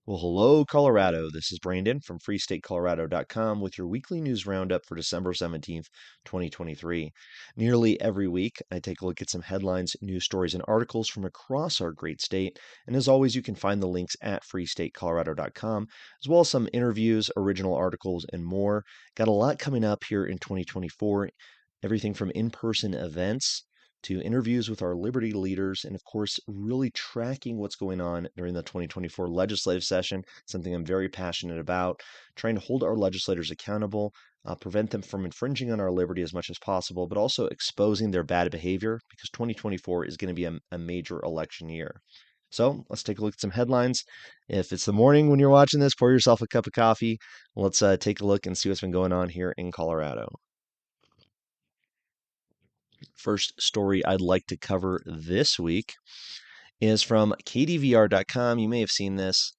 Well, hello, Colorado. This is Brandon from freestatecolorado.com with your weekly news roundup for December 17th, 2023. Nearly every week, I take a look at some headlines, news stories, and articles from across our great state. And as always, you can find the links at freestatecolorado.com, as well as some interviews, original articles, and more. Got a lot coming up here in 2024, everything from in-person events to interviews with our Liberty leaders, and of course, really tracking what's going on during the 2024 legislative session, something I'm very passionate about, trying to hold our legislators accountable, prevent them from infringing on our liberty as much as possible, but also exposing their bad behavior because 2024 is going to be a major election year. So let's take a look at some headlines. If it's the morning when you're watching this, pour yourself a cup of coffee. Let's take a look and see what's been going on here in Colorado. First story I'd like to cover this week is from kdvr.com. You may have seen this.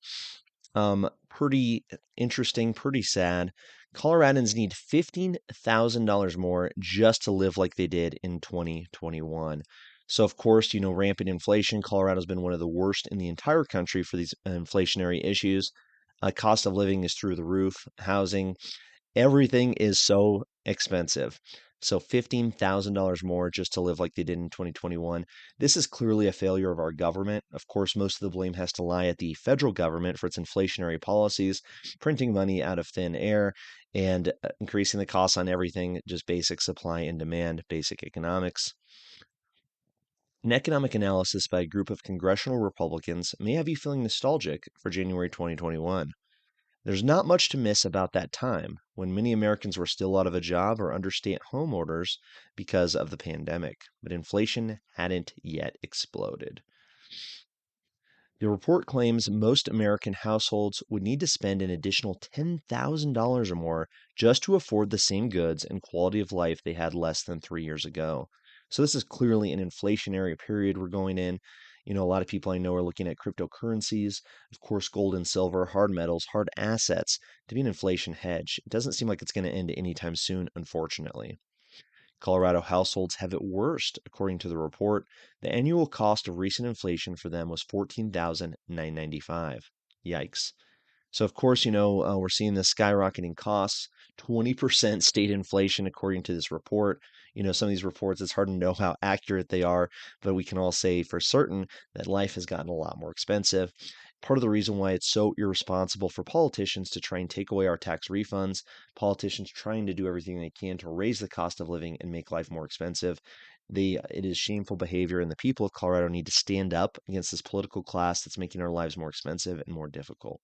Pretty interesting, pretty sad. Coloradans need $15,000 more just to live like they did in 2021. So, of course, rampant inflation. Colorado's been one of the worst in the entire country for these inflationary issues. Cost of living is through the roof. Housing, everything is so expensive. So $15,000 more just to live like they did in 2021. This is clearly a failure of our government. Of course, most of the blame has to lie at the federal government for its inflationary policies, printing money out of thin air and increasing the costs on everything, just basic supply and demand, basic economics. An economic analysis by a group of congressional Republicans may have you feeling nostalgic for January 2021. There's not much to miss about that time when many Americans were still out of a job or under stay-at-home orders because of the pandemic, but inflation hadn't yet exploded. The report claims most American households would need to spend an additional $10,000 or more just to afford the same goods and quality of life they had less than 3 years ago. So this is clearly an inflationary period we're going in. A lot of people I know are looking at cryptocurrencies, of course, gold and silver, hard metals, hard assets to be an inflation hedge. It doesn't seem like it's going to end anytime soon, unfortunately. Colorado households have it worst, according to the report. The annual cost of recent inflation for them was $14,995. Yikes. So, of course, we're seeing the skyrocketing costs, 20% state inflation, according to this report. Some of these reports, it's hard to know how accurate they are, but we can all say for certain that life has gotten a lot more expensive. Part of the reason why it's so irresponsible for politicians to try and take away our tax refunds, politicians trying to do everything they can to raise the cost of living and make life more expensive. It is shameful behavior, and the people of Colorado need to stand up against this political class that's making our lives more expensive and more difficult.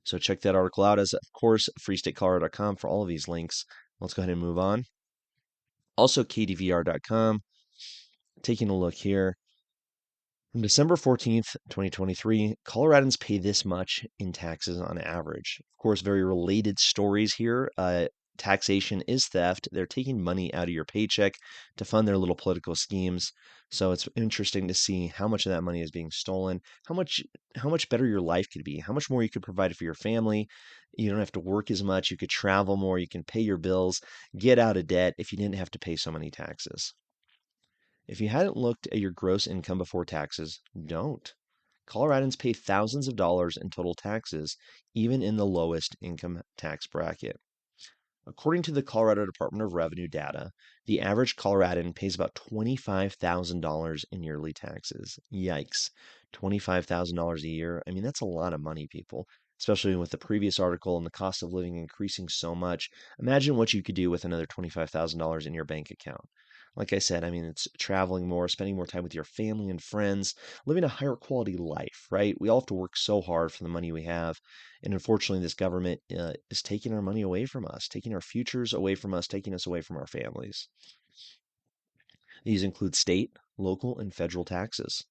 So check that article out as, of course, freestatecolorado.com for all of these links. Let's go ahead and move on. Also, kdvr.com. Taking a look here. From December 14th, 2023, Coloradans pay this much in taxes on average. Of course, very related stories here. Taxation is theft. They're taking money out of your paycheck to fund their little political schemes. So it's interesting to see how much of that money is being stolen, how much better your life could be, how much more you could provide for your family. You don't have to work as much. You could travel more. You can pay your bills, get out of debt if you didn't have to pay so many taxes. If you hadn't looked at your gross income before taxes, don't. Coloradans pay thousands of dollars in total taxes, even in the lowest income tax bracket. According to the Colorado Department of Revenue data, the average Coloradan pays about $25,000 in yearly taxes. Yikes. $25,000 a year. I mean, that's a lot of money, people, especially with the previous article and the cost of living increasing so much. Imagine what you could do with another $25,000 in your bank account. Like I said, I mean, it's traveling more, spending more time with your family and friends, living a higher quality life, right? We all have to work so hard for the money we have. And unfortunately, this government is taking our money away from us, taking our futures away from us, taking us away from our families. These include state, local, and federal taxes.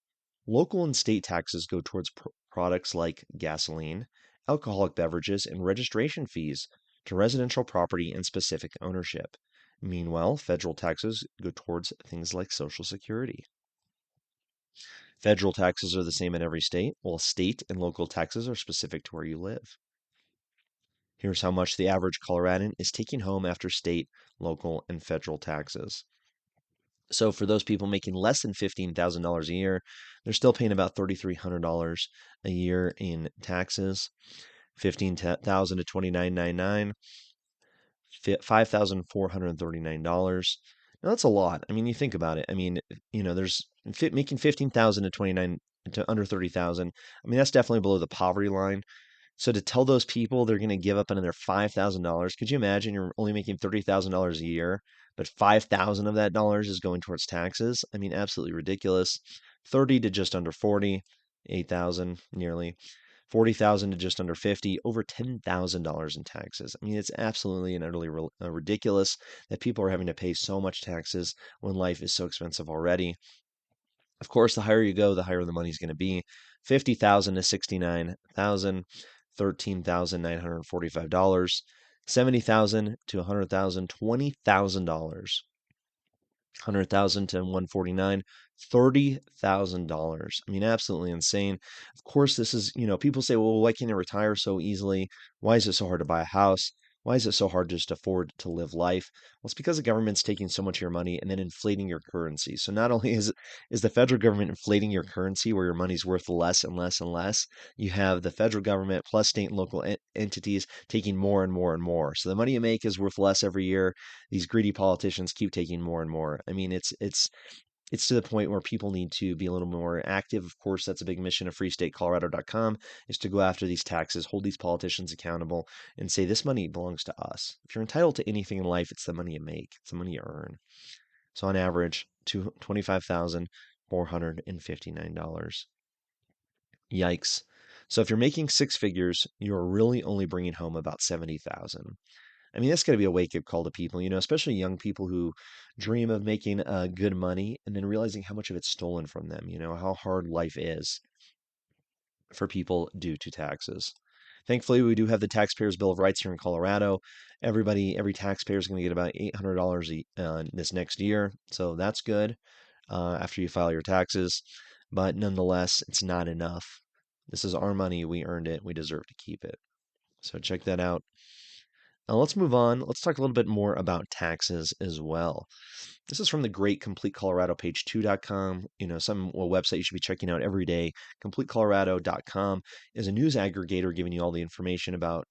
Local and state taxes go towards products like gasoline, alcoholic beverages, and registration fees to residential property and specific ownership. Meanwhile, federal taxes go towards things like Social Security. Federal taxes are the same in every state, while state and local taxes are specific to where you live. Here's how much the average Coloradan is taking home after state, local, and federal taxes. So for those people making less than $15,000 a year, they're still paying about $3,300 a year in taxes. 15,000 to 29.99, $5,439. Now that's a lot. I mean, you think about it. I mean, there's making 15,000 to 29 to under 30,000. I mean, that's definitely below the poverty line. So to tell those people they're going to give up another $5,000, could you imagine you're only making $30,000 a year, but 5,000 of that dollars is going towards taxes? I mean, absolutely ridiculous. 30 to just under 40, 8,000 nearly. 40,000 to just under 50, over $10,000 in taxes. I mean, it's absolutely and utterly ridiculous that people are having to pay so much taxes when life is so expensive already. Of course, the higher you go, the higher the money's going to be. 50,000 to 69,000, $13,945. 70,000 to 100,000, $20,000. 100,000 to 149, $30,000. I mean, absolutely insane. Of course, this is, people say, well, why can't you retire so easily? Why is it so hard to buy a house? Why is it so hard just to afford to live life? Well, it's because the government's taking so much of your money and then inflating your currency. So not only is the federal government inflating your currency where your money's worth less and less and less, you have the federal government plus state and local entities taking more and more and more. So the money you make is worth less every year. These greedy politicians keep taking more and more. I mean, it's to the point where people need to be a little more active. Of course, that's a big mission of freestatecolorado.com, is to go after these taxes, hold these politicians accountable, and say this money belongs to us. If you're entitled to anything in life, it's the money you make, it's the money you earn. So on average, $25,459. Yikes. So if you're making six figures, you're really only bringing home about 70,000. I mean, that's got to be a wake-up call to people, especially young people who dream of making good money and then realizing how much of it's stolen from them, how hard life is for people due to taxes. Thankfully, we do have the Taxpayers' Bill of Rights here in Colorado. Every taxpayer is going to get about $800 this next year, so that's good after you file your taxes. But nonetheless, it's not enough. This is our money. We earned it. We deserve to keep it. So check that out. Now let's move on. Let's talk a little bit more about taxes as well. This is from the great Complete Colorado page2.com. A website you should be checking out every day. CompleteColorado.com is a news aggregator giving you all the information about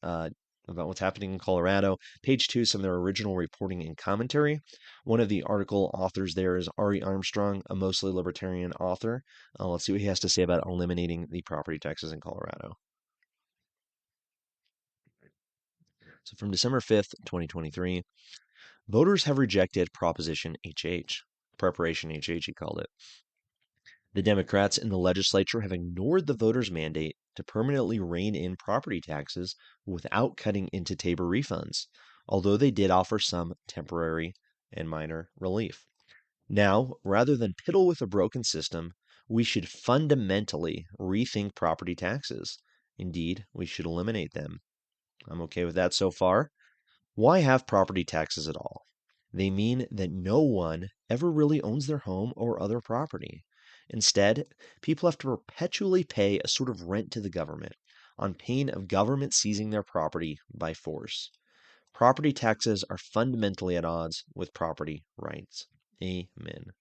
what's happening in Colorado. Page 2, some of their original reporting and commentary. One of the article authors there is Armstrong, a mostly libertarian author. Let's see what he has to say about eliminating the property taxes in Colorado. So from December 5th, 2023, voters have rejected Proposition HH. Preparation HH, he called it. The Democrats in the legislature have ignored the voters' mandate to permanently rein in property taxes without cutting into Tabor refunds, although they did offer some temporary and minor relief. Now, rather than piddle with a broken system, we should fundamentally rethink property taxes. Indeed, we should eliminate them. I'm okay with that so far. Why have property taxes at all? They mean that no one ever really owns their home or other property. Instead, people have to perpetually pay a sort of rent to the government on pain of government seizing their property by force. Property taxes are fundamentally at odds with property rights. Amen.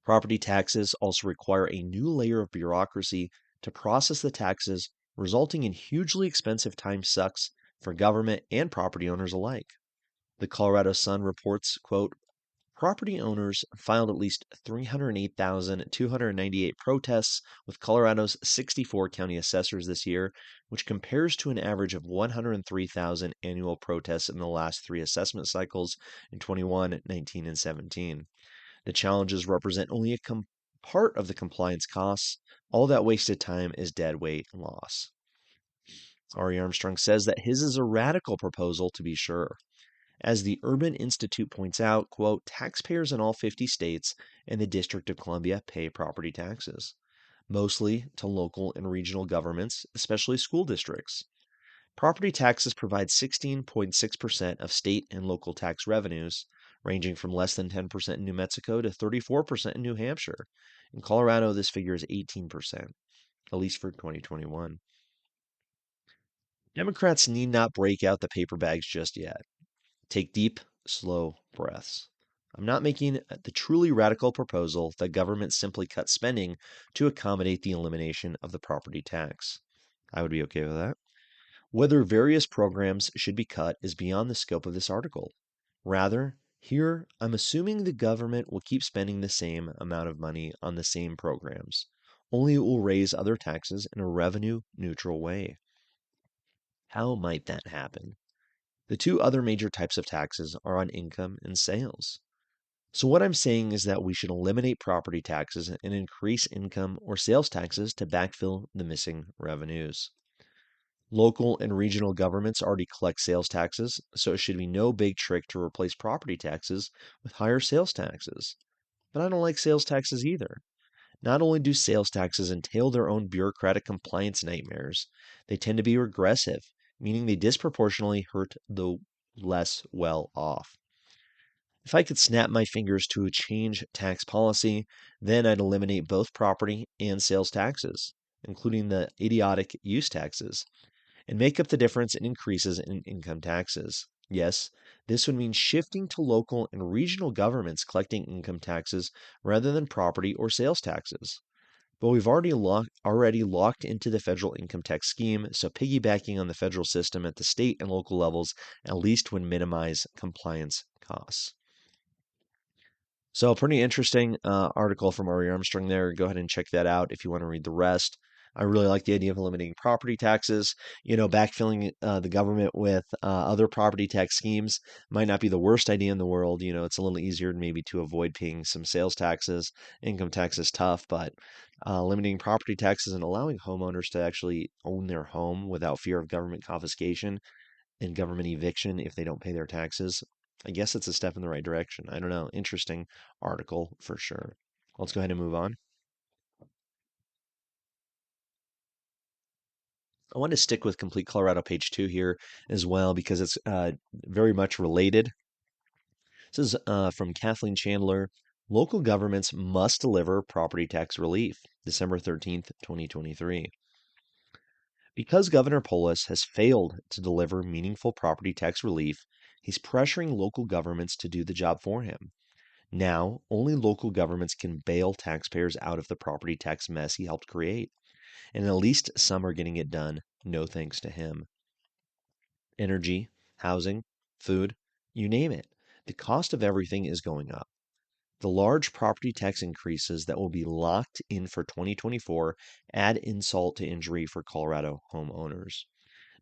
Property taxes also require a new layer of bureaucracy to process the taxes, resulting in hugely expensive time sucks for government and property owners alike. The Colorado Sun reports, quote, property owners filed at least 308,298 protests with Colorado's 64 county assessors this year, which compares to an average of 103,000 annual protests in the last three assessment cycles in 21, 19, and 17. The challenges represent only a part of the compliance costs. All that wasted time is dead weight loss. Ari Armstrong says that his is a radical proposal, to be sure. As the Urban Institute points out, quote, taxpayers in all 50 states and the District of Columbia pay property taxes, mostly to local and regional governments, especially school districts. Property taxes provide 16.6% of state and local tax revenues, ranging from less than 10% in New Mexico to 34% in New Hampshire. In Colorado, this figure is 18%, at least for 2021. Democrats need not break out the paper bags just yet. Take deep, slow breaths. I'm not making the truly radical proposal that government simply cut spending to accommodate the elimination of the property tax. I would be okay with that. Whether various programs should be cut is beyond the scope of this article. Rather, here I'm assuming the government will keep spending the same amount of money on the same programs, only it will raise other taxes in a revenue neutral way. How might that happen? The two other major types of taxes are on income and sales. So, what I'm saying is that we should eliminate property taxes and increase income or sales taxes to backfill the missing revenues. Local and regional governments already collect sales taxes, so it should be no big trick to replace property taxes with higher sales taxes. But I don't like sales taxes either. Not only do sales taxes entail their own bureaucratic compliance nightmares, they tend to be regressive, meaning they disproportionately hurt the less well off. If I could snap my fingers to change tax policy, then I'd eliminate both property and sales taxes, including the idiotic use taxes, and make up the difference in increases in income taxes. Yes, this would mean shifting to local and regional governments collecting income taxes rather than property or sales taxes. But we've already locked into the federal income tax scheme, so piggybacking on the federal system at the state and local levels at least would minimize compliance costs. So, a pretty interesting article from Ari Armstrong there. Go ahead and check that out if you want to read the rest. I really like the idea of eliminating property taxes. Backfilling the government with other property tax schemes might not be the worst idea in the world. It's a little easier maybe to avoid paying some sales taxes. Income tax is tough, but limiting property taxes and allowing homeowners to actually own their home without fear of government confiscation and government eviction if they don't pay their taxes. I guess it's a step in the right direction. I don't know. Interesting article for sure. Let's go ahead and move on. I want to stick with Complete Colorado page 2 here as well because it's very much related. This is from Kathleen Chandler. Local governments must deliver property tax relief, December 13th, 2023. Because Governor Polis has failed to deliver meaningful property tax relief, he's pressuring local governments to do the job for him. Now, only local governments can bail taxpayers out of the property tax mess he helped create. And at least some are getting it done, no thanks to him. Energy, housing, food, you name it. The cost of everything is going up. The large property tax increases that will be locked in for 2024 add insult to injury for Colorado homeowners.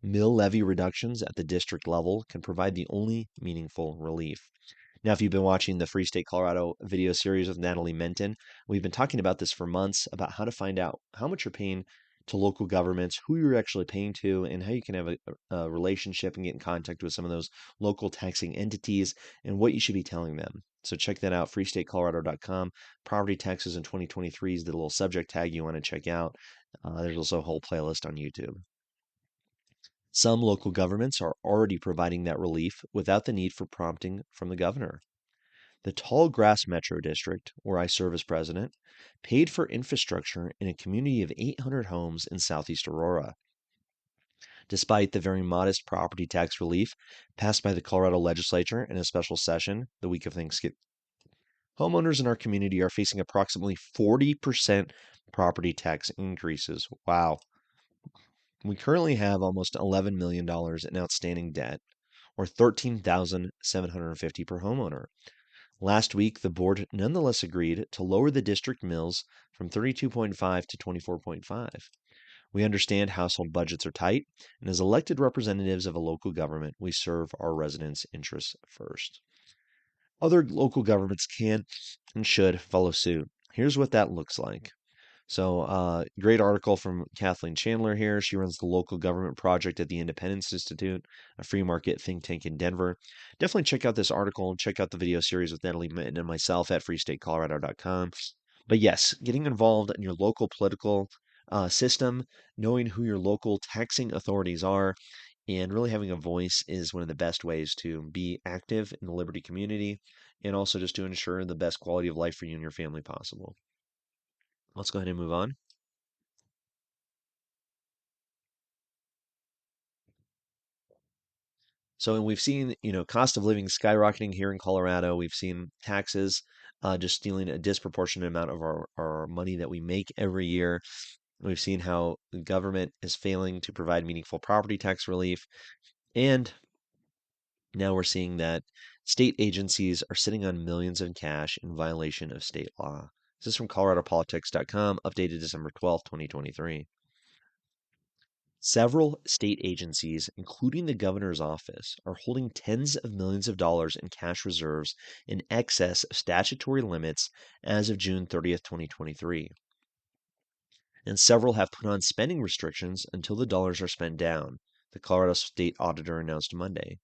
Mill levy reductions at the district level can provide the only meaningful relief. Now, if you've been watching the Free State Colorado video series with Natalie Menton, we've been talking about this for months about how to find out how much you're paying to local governments, who you're actually paying to, and how you can have a relationship and get in contact with some of those local taxing entities and what you should be telling them. So check that out, freestatecolorado.com. Property taxes in 2023 is the little subject tag you want to check out. There's also a whole playlist on YouTube. Some local governments are already providing that relief without the need for prompting from the governor. The Tallgrass Metro District, where I serve as president, paid for infrastructure in a community of 800 homes in southeast Aurora. Despite the very modest property tax relief passed by the Colorado Legislature in a special session the week of Thanksgiving, homeowners in our community are facing approximately 40% property tax increases. Wow. We currently have almost $11 million in outstanding debt, or $13,750 per homeowner. Last week, the board nonetheless agreed to lower the district mills from 32.5 to 24.5. We understand household budgets are tight, and as elected representatives of a local government, we serve our residents' interests first. Other local governments can and should follow suit. Here's what that looks like. So, great article from Kathleen Chandler here. She runs the local government project at the Independence Institute, a free market think tank in Denver. Definitely check out this article and check out the video series with Natalie Mitten and myself at freestatecolorado.com. But yes, getting involved in your local political system, knowing who your local taxing authorities are, and really having a voice is one of the best ways to be active in the Liberty community and also just to ensure the best quality of life for you and your family possible. Let's go ahead and move on. So, and we've seen, cost of living skyrocketing here in Colorado. We've seen taxes just stealing a disproportionate amount of our money that we make every year. We've seen how the government is failing to provide meaningful property tax relief. And now we're seeing that state agencies are sitting on millions in cash in violation of state law. This is from coloradopolitics.com, updated December 12th, 2023. Several state agencies, including the governor's office, are holding tens of millions of dollars in cash reserves in excess of statutory limits as of June 30th, 2023. And several have put on spending restrictions until the dollars are spent down, the Colorado State Auditor announced Monday.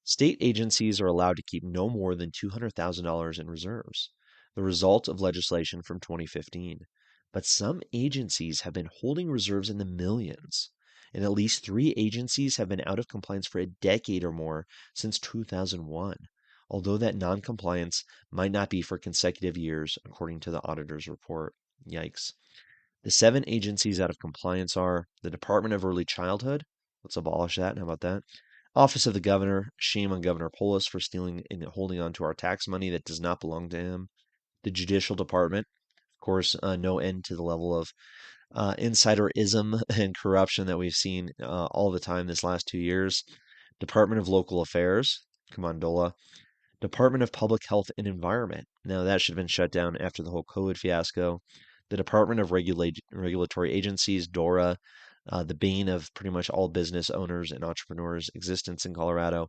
State agencies are allowed to keep no more than $200,000 in reserves, the result of legislation from 2015. But some agencies have been holding reserves in the millions, and at least 3 agencies have been out of compliance for a decade or more since 2001, although that noncompliance might not be for consecutive years, according to the auditor's report. Yikes. The 7 agencies out of compliance are the Department of Early Childhood. Let's abolish that. How about that? Office of the Governor, shame on Governor Polis for stealing and holding on to our tax money that does not belong to him. The Judicial Department, of course, no end to the level of insiderism and corruption that we've seen all the time this last 2 years. Department of Local Affairs, come on, Dola. Department of Public Health and Environment. Now, that should have been shut down after the whole COVID fiasco. The Department of Regulatory Agencies, DORA, the bane of pretty much all business owners and entrepreneurs' existence in Colorado,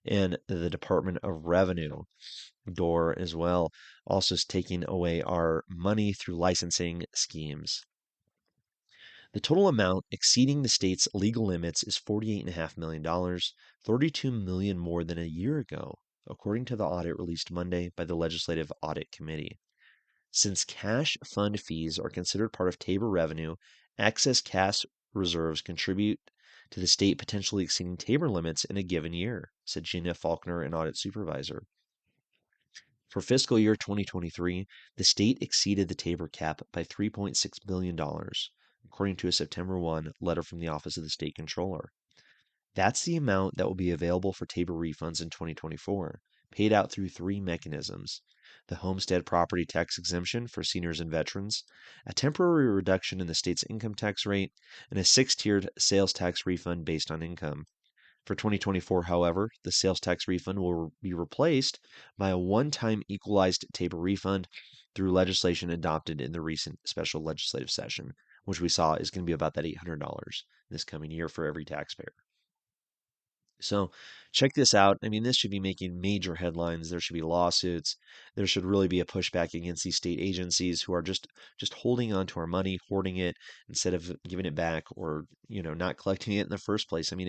and the Department of Revenue, DOR as well, also is taking away our money through licensing schemes. The total amount exceeding the state's legal limits is $48.5 million, $32 million more than a year ago, according to the audit released Monday by the Legislative Audit Committee. Since cash fund fees are considered part of Tabor revenue, excess cash reserves contribute to the state potentially exceeding Tabor limits in a given year, said Gina Faulkner, an audit supervisor. For fiscal year 2023, the state exceeded the Tabor cap by $3.6 billion, according to a September 1 letter from the Office of the State Controller. That's the amount that will be available for Tabor refunds in 2024, paid out through 3 mechanisms: the homestead property tax exemption for seniors and veterans, a temporary reduction in the state's income tax rate, and a 6-tiered sales tax refund based on income. For 2024, however, the sales tax refund will be replaced by a one-time equalized Tabor refund through legislation adopted in the recent special legislative session, which we saw is going to be about that $800 this coming year for every taxpayer. So check this out. I mean, this should be making major headlines. There should be lawsuits. There should really be a pushback against these state agencies who are just holding on to our money, hoarding it instead of giving it back or, not collecting it in the first place. I mean,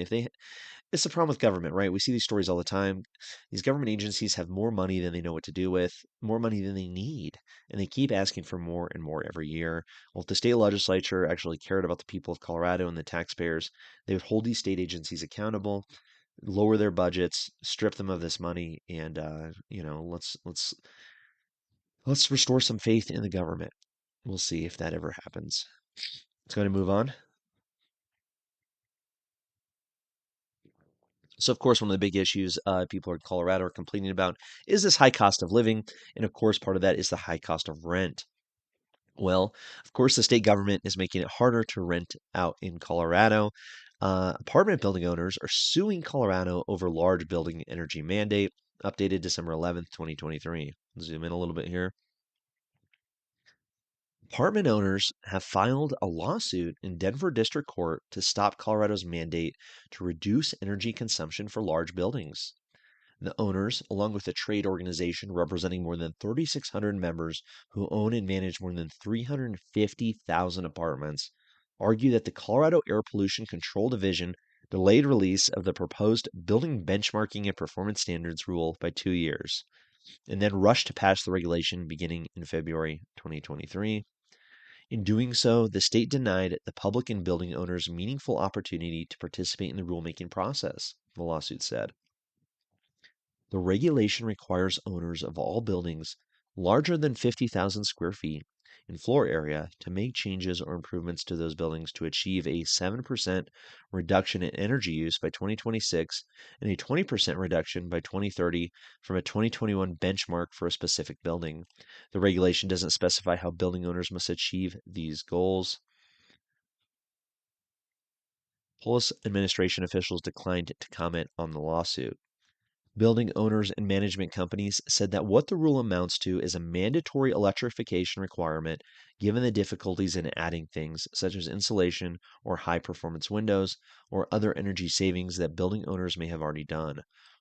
it's the problem with government, right? We see these stories all the time. These government agencies have more money than they know what to do with, more money than they need, and they keep asking for more and more every year. Well, if the state legislature actually cared about the people of Colorado and the taxpayers, they would hold these state agencies accountable, lower their budgets, strip them of this money, and let's restore some faith in the government. We'll see if that ever happens. Let's go to move on. So, of course, one of the big issues people in Colorado are complaining about is this high cost of living, and of course, part of that is the high cost of rent. Well, of course, the state government is making it harder to rent out in Colorado. Apartment building owners are suing Colorado over large building energy mandate, updated December 11th, 2023. Zoom in a little bit here. Apartment owners have filed a lawsuit in Denver District Court to stop Colorado's mandate to reduce energy consumption for large buildings. The owners, along with a trade organization representing more than 3,600 members who own and manage more than 350,000 apartments, argue that the Colorado Air Pollution Control Division delayed release of the proposed Building Benchmarking and Performance Standards rule by 2 years, and then rushed to pass the regulation beginning in February 2023. In doing so, the state denied the public and building owners meaningful opportunity to participate in the rulemaking process, the lawsuit said. The regulation requires owners of all buildings larger than 50,000 square feet in floor area to make changes or improvements to those buildings to achieve a 7% reduction in energy use by 2026 and a 20% reduction by 2030 from a 2021 benchmark for a specific building. The regulation doesn't specify how building owners must achieve these goals. Polis administration officials declined to comment on the lawsuit. Building owners and management companies said that what the rule amounts to is a mandatory electrification requirement given the difficulties in adding things such as insulation or high performance windows or other energy savings that building owners may have already done.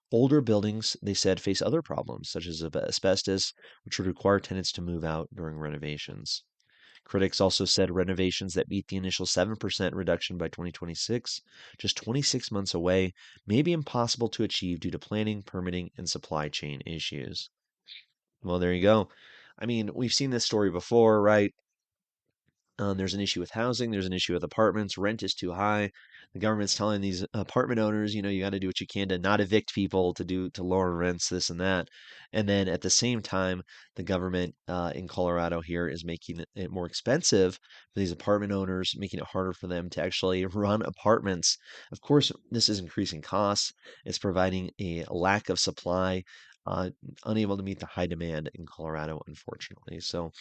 Older buildings, they said, face other problems such as asbestos, which would require tenants to move out during renovations. Critics also said renovations that meet the initial 7% reduction by 2026, just 26 months away, may be impossible to achieve due to planning, permitting, and supply chain issues. Well, there you go. I mean, we've seen this story before, right? There's an issue with housing. There's an issue with apartments. Rent is too high. The government's telling these apartment owners, you got to do what you can to not evict people, to lower rents, this and that. And then at the same time, the government in Colorado here is making it more expensive for these apartment owners, making it harder for them to actually run apartments. Of course, this is increasing costs. It's providing a lack of supply, unable to meet the high demand in Colorado, unfortunately. So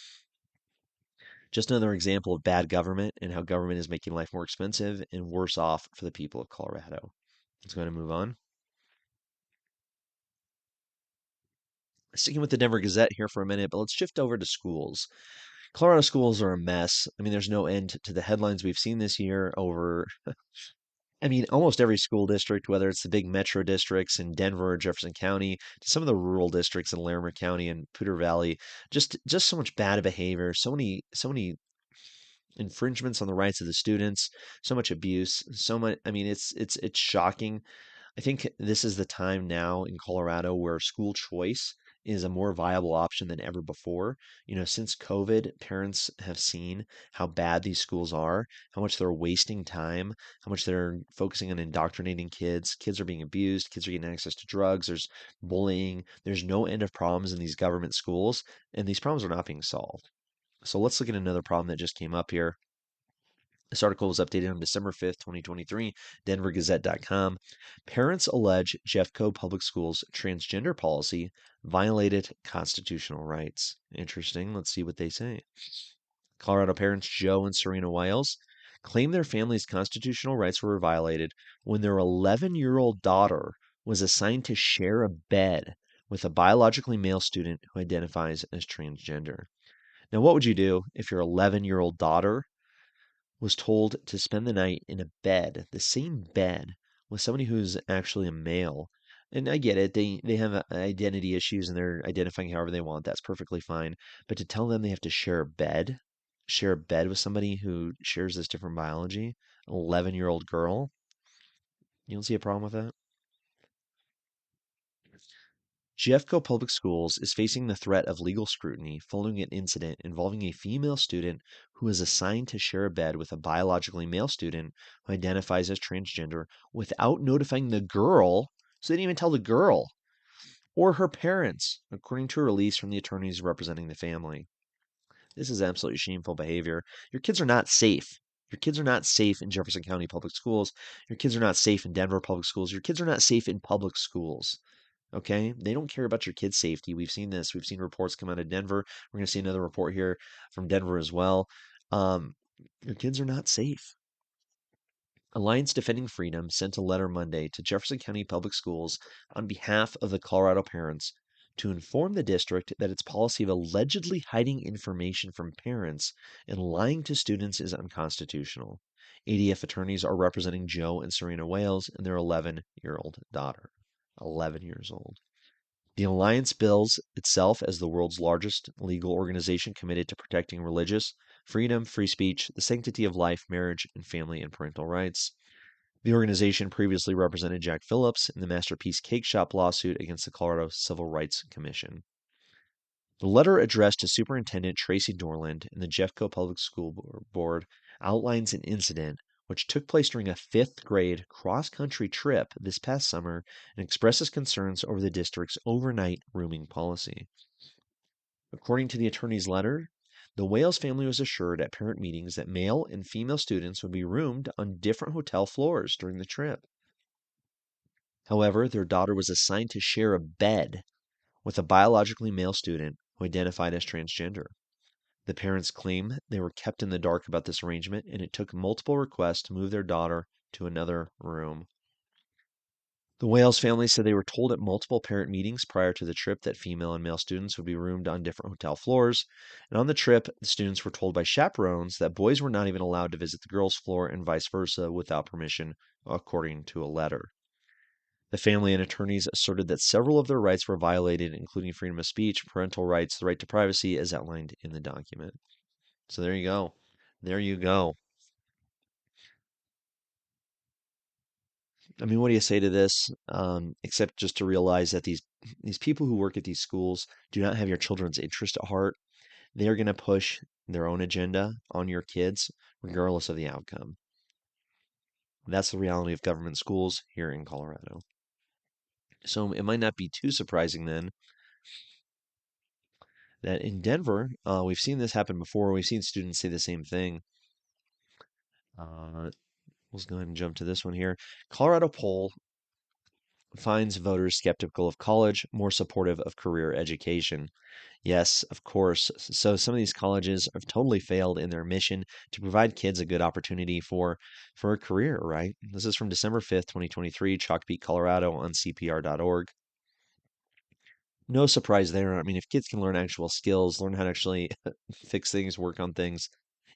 just another example of bad government and how government is making life more expensive and worse off for the people of Colorado. Let's go ahead and move on. Sticking with the Denver Gazette here for a minute, but let's shift over to schools. Colorado schools are a mess. I mean, there's no end to the headlines we've seen this year over, I mean, almost every school district, whether it's the big metro districts in Denver or Jefferson County, to some of the rural districts in Larimer County and Poudre Valley, just so much bad behavior, so many infringements on the rights of the students, so much abuse, so much. I mean, it's shocking. I think this is the time now in Colorado where school choice is a more viable option than ever before. Since COVID, parents have seen how bad these schools are, how much they're wasting time, how much they're focusing on indoctrinating kids. Kids are being abused, kids are getting access to drugs, there's bullying, there's no end of problems in these government schools, and these problems are not being solved. So let's look at another problem that just came up here. This article was updated on December 5th, 2023, denvergazette.com. Parents allege Jeffco Public Schools transgender policy violated constitutional rights. Interesting. Let's see what they say. Colorado parents Joe and Serena Wiles claim their family's constitutional rights were violated when their 11-year-old daughter was assigned to share a bed with a biologically male student who identifies as transgender. Now, what would you do if your 11-year-old daughter was told to spend the night in a bed, the same bed, with somebody who's actually a male? And I get it, they have identity issues and they're identifying however they want. That's perfectly fine. But to tell them they have to share a bed with somebody who shares this different biology, an 11-year-old girl, you don't see a problem with that? Jeffco Public Schools is facing the threat of legal scrutiny following an incident involving a female student who was assigned to share a bed with a biologically male student who identifies as transgender without notifying the girl. So they didn't even tell the girl or her parents, according to a release from the attorneys representing the family. This is absolutely shameful behavior. Your kids are not safe. Your kids are not safe in Jefferson County Public Schools. Your kids are not safe in Denver Public Schools. Your kids are not safe in public schools. Okay, they don't care about your kids' safety. We've seen this. We've seen reports come out of Denver. We're going to see another report here from Denver as well. Your kids are not safe. Alliance Defending Freedom sent a letter Monday to Jefferson County Public Schools on behalf of the Colorado parents to inform the district that its policy of allegedly hiding information from parents and lying to students is unconstitutional. ADF attorneys are representing Joe and Serena Wales and their 11-year-old daughter. 11 years old. The Alliance bills itself as the world's largest legal organization committed to protecting religious freedom, free speech, the sanctity of life, marriage, and family and parental rights. The organization previously represented Jack Phillips in the Masterpiece Cake Shop lawsuit against the Colorado Civil Rights Commission. The letter addressed to Superintendent Tracy Dorland and the Jeffco Public School Board outlines an incident which took place during a fifth grade cross-country trip this past summer and expresses concerns over the district's overnight rooming policy. According to the attorney's letter, The Wales family was assured at parent meetings that male and female students would be roomed on different hotel floors during the trip. However, their daughter was assigned to share a bed with a biologically male student who identified as transgender. The parents claim they were kept in the dark about this arrangement, and it took multiple requests to move their daughter to another room. The Wales family said they were told at multiple parent meetings prior to the trip that female and male students would be roomed on different hotel floors. And on the trip, the students were told by chaperones that boys were not even allowed to visit the girls' floor and vice versa without permission, according to a letter. The family and attorneys asserted that several of their rights were violated, including freedom of speech, parental rights, the right to privacy, as outlined in the document. So there you go. There you go. I mean, what do you say to this? Except just to realize that these people who work at these schools do not have your children's interest at heart. They are going to push their own agenda on your kids, regardless of the outcome. That's the reality of government schools here in Colorado. So it might not be too surprising then that in Denver, we've seen this happen before. We've seen students say the same thing. Let's go ahead and jump to this one here. Colorado poll finds voters skeptical of college, more supportive of career education. Yes, of course. So some of these colleges have totally failed in their mission to provide kids a good opportunity for a career, right? This is from December 5th, 2023, Chalkbeat, Colorado on CPR.org. No surprise there. I mean, if kids can learn actual skills, learn how to actually fix things, work on things,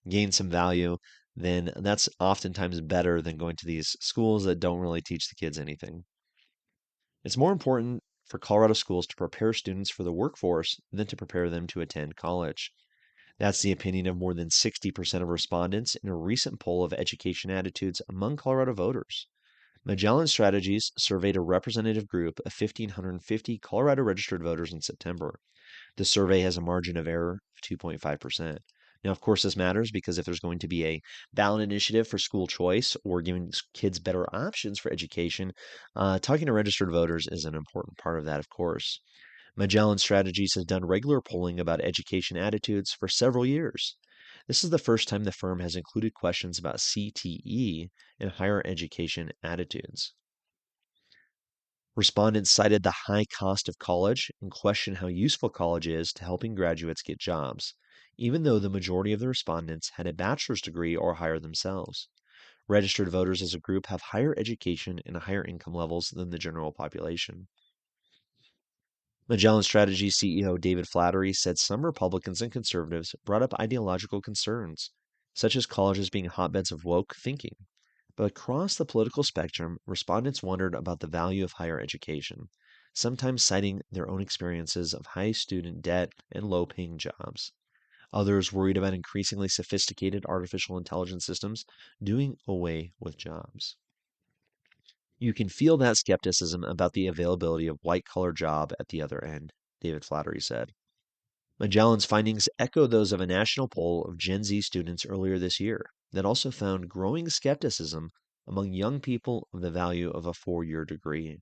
gain some value, then that's oftentimes better than going to these schools that don't really teach the kids anything. It's more important for Colorado schools to prepare students for the workforce than to prepare them to attend college. That's the opinion of more than 60% of respondents in a recent poll of education attitudes among Colorado voters. Magellan Strategies surveyed a representative group of 1,550 Colorado registered voters in September. The survey has a margin of error of 2.5%. Now, of course, this matters because if there's going to be a ballot initiative for school choice or giving kids better options for education, talking to registered voters is an important part of that, of course. Magellan Strategies has done regular polling about education attitudes for several years. This is the first time the firm has included questions about CTE in higher education attitudes. Respondents cited the high cost of college and questioned how useful college is to helping graduates get jobs, even though the majority of the respondents had a bachelor's degree or higher themselves. Registered voters as a group have higher education and higher income levels than the general population. Magellan Strategies CEO David Flattery said some Republicans and conservatives brought up ideological concerns, such as colleges being hotbeds of woke thinking. But across the political spectrum, respondents wondered about the value of higher education, sometimes citing their own experiences of high student debt and low paying jobs. Others worried about increasingly sophisticated artificial intelligence systems doing away with jobs. You can feel that skepticism about the availability of white-collar job at the other end, David Flattery said. Magellan's findings echo those of a national poll of Gen Z students earlier this year that also found growing skepticism among young people of the value of a four-year degree.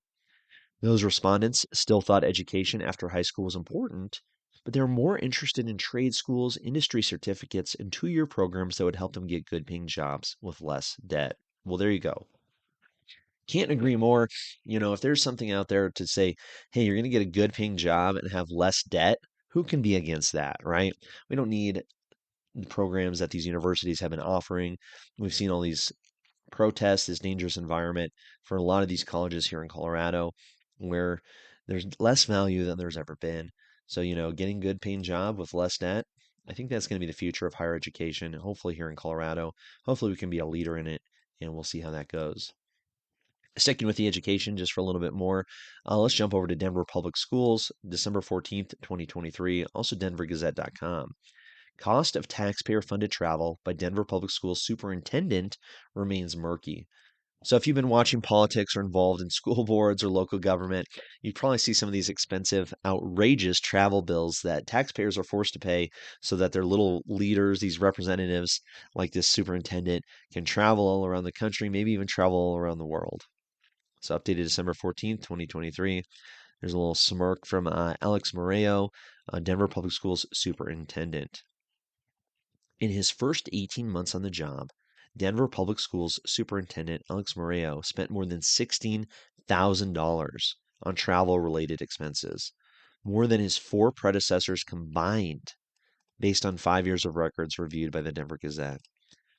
Those respondents still thought education after high school was important, but they were more interested in trade schools, industry certificates, and two-year programs that would help them get good-paying jobs with less debt. Well, there you go. Can't agree more. You know, if there's something out there to say, hey, you're going to get a good paying job and have less debt, who can be against that, right? We don't need the programs that these universities have been offering. We've seen all these protests, this dangerous environment for a lot of these colleges here in Colorado where there's less value than there's ever been. So, you know, getting good paying job with less debt, I think that's going to be the future of higher education, hopefully here in Colorado. Hopefully we can be a leader in it, and we'll see how that goes. Sticking with the education just for a little bit more, let's jump over to Denver Public Schools, December 14th, 2023, also denvergazette.com. Cost of taxpayer-funded travel by Denver Public Schools superintendent remains murky. So if you've been watching politics or involved in school boards or local government, you'd probably see some of these expensive, outrageous travel bills that taxpayers are forced to pay so that their little leaders, these representatives like this superintendent, can travel all around the country, maybe even travel all around the world. So updated December 14th, 2023. There's a little smirk from Alex Moreo, Denver Public Schools superintendent. In his first 18 months on the job, Denver Public Schools Superintendent Alex Moreo spent more than $16,000 on travel-related expenses, more than his four predecessors combined, based on 5 years of records reviewed by the Denver Gazette.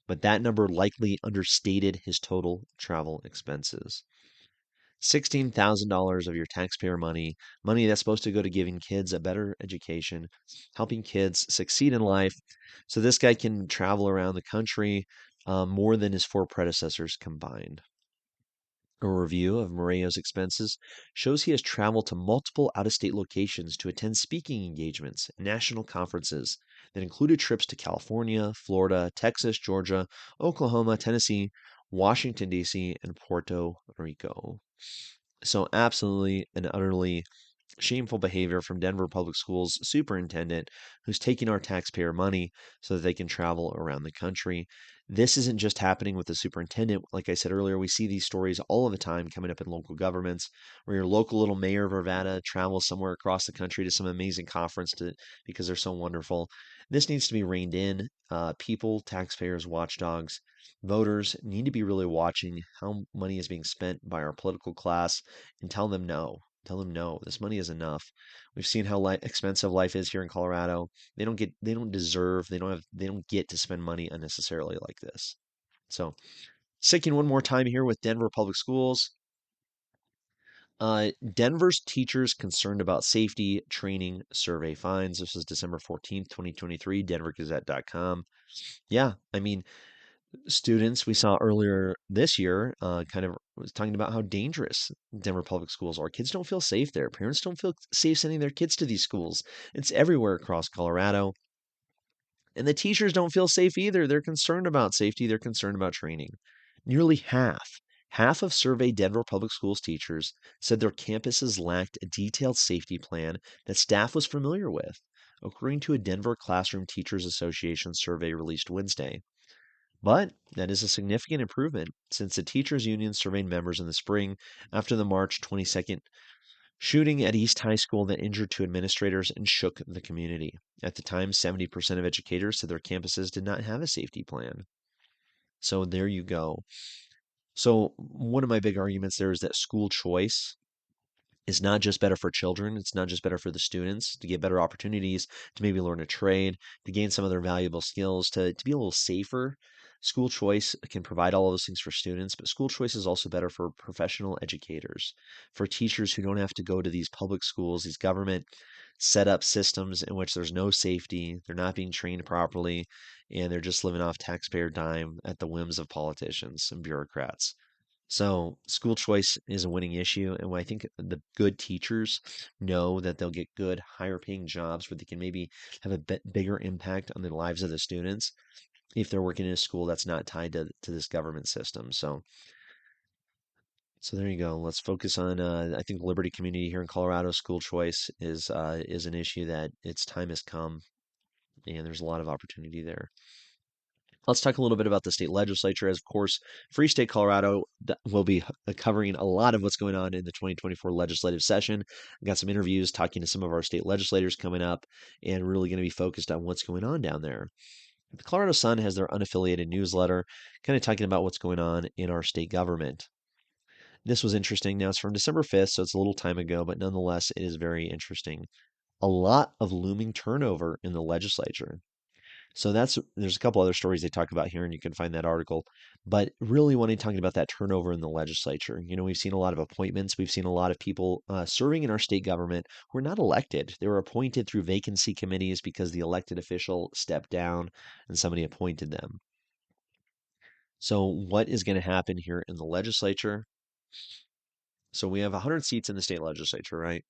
But that number likely understated his total travel expenses. $16,000 of your taxpayer money, money that's supposed to go to giving kids a better education, helping kids succeed in life. So this guy can travel around the country more than his four predecessors combined. A review of Moreo's expenses shows he has traveled to multiple out-of-state locations to attend speaking engagements and national conferences that included trips to California, Florida, Texas, Georgia, Oklahoma, Tennessee, Washington, D.C., and Puerto Rico. So absolutely and utterly shameful behavior from Denver Public Schools superintendent who's taking our taxpayer money so that they can travel around the country. This isn't just happening with the superintendent. Like I said earlier, we see these stories all of the time coming up in local governments where your local little mayor of Arvada travels somewhere across the country to some amazing conference because they're so wonderful. This needs to be reined in. People, taxpayers, watchdogs, voters need to be really watching how money is being spent by our political class and tell them no. Tell them no, this money is enough. We've seen how expensive life is here in Colorado. They don't deserve, they don't get to spend money unnecessarily like this. So, sticking one more time here with Denver Public Schools. Denver's teachers concerned about safety training survey finds. This is December 14th, 2023, denvergazette.com. Yeah, I mean, students we saw earlier this year kind of was talking about how dangerous Denver public schools are. Kids don't feel safe there. Parents don't feel safe sending their kids to these schools. It's everywhere across Colorado. And the teachers don't feel safe either. They're concerned about safety. They're concerned about training. Nearly half of surveyed Denver public schools teachers said their campuses lacked a detailed safety plan that staff was familiar with, according to a Denver Classroom Teachers Association survey released Wednesday. But that is a significant improvement since the teachers union surveyed members in the spring after the March 22nd shooting at East High School that injured two administrators and shook the community. At the time, 70% of educators said their campuses did not have a safety plan. So there you go. So one of my big arguments there is that school choice is not just better for children. It's not just better for the students to get better opportunities to maybe learn a trade, to gain some of their valuable skills, to be a little safer. School choice can provide all of those things for students, but school choice is also better for professional educators, for teachers who don't have to go to these public schools, these government set up systems in which there's no safety, they're not being trained properly, and they're just living off taxpayer dime at the whims of politicians and bureaucrats. So school choice is a winning issue, and I think the good teachers know that they'll get good, higher paying jobs where they can maybe have a bit bigger impact on the lives of the students if they're working in a school that's not tied to this government system. So there you go. Let's focus on. I think the Liberty community here in Colorado, school choice is an issue that its time has come, and there's a lot of opportunity there. Let's talk a little bit about the state legislature. As of course, Free State Colorado will be covering a lot of what's going on in the 2024 legislative session. I've got some interviews talking to some of our state legislators coming up and really going to be focused on what's going on down there. The Colorado Sun has their unaffiliated newsletter, kind of talking about what's going on in our state government. This was interesting. Now it's from December 5th, so it's a little time ago, but nonetheless, it is very interesting. A lot of looming turnover in the legislature. So there's a couple other stories they talk about here, and you can find that article. But really, when talking about that turnover in the legislature, we've seen a lot of appointments. We've seen a lot of people serving in our state government who are not elected. They were appointed through vacancy committees because the elected official stepped down and somebody appointed them. So what is going to happen here in the legislature? So we have 100 seats in the state legislature, right?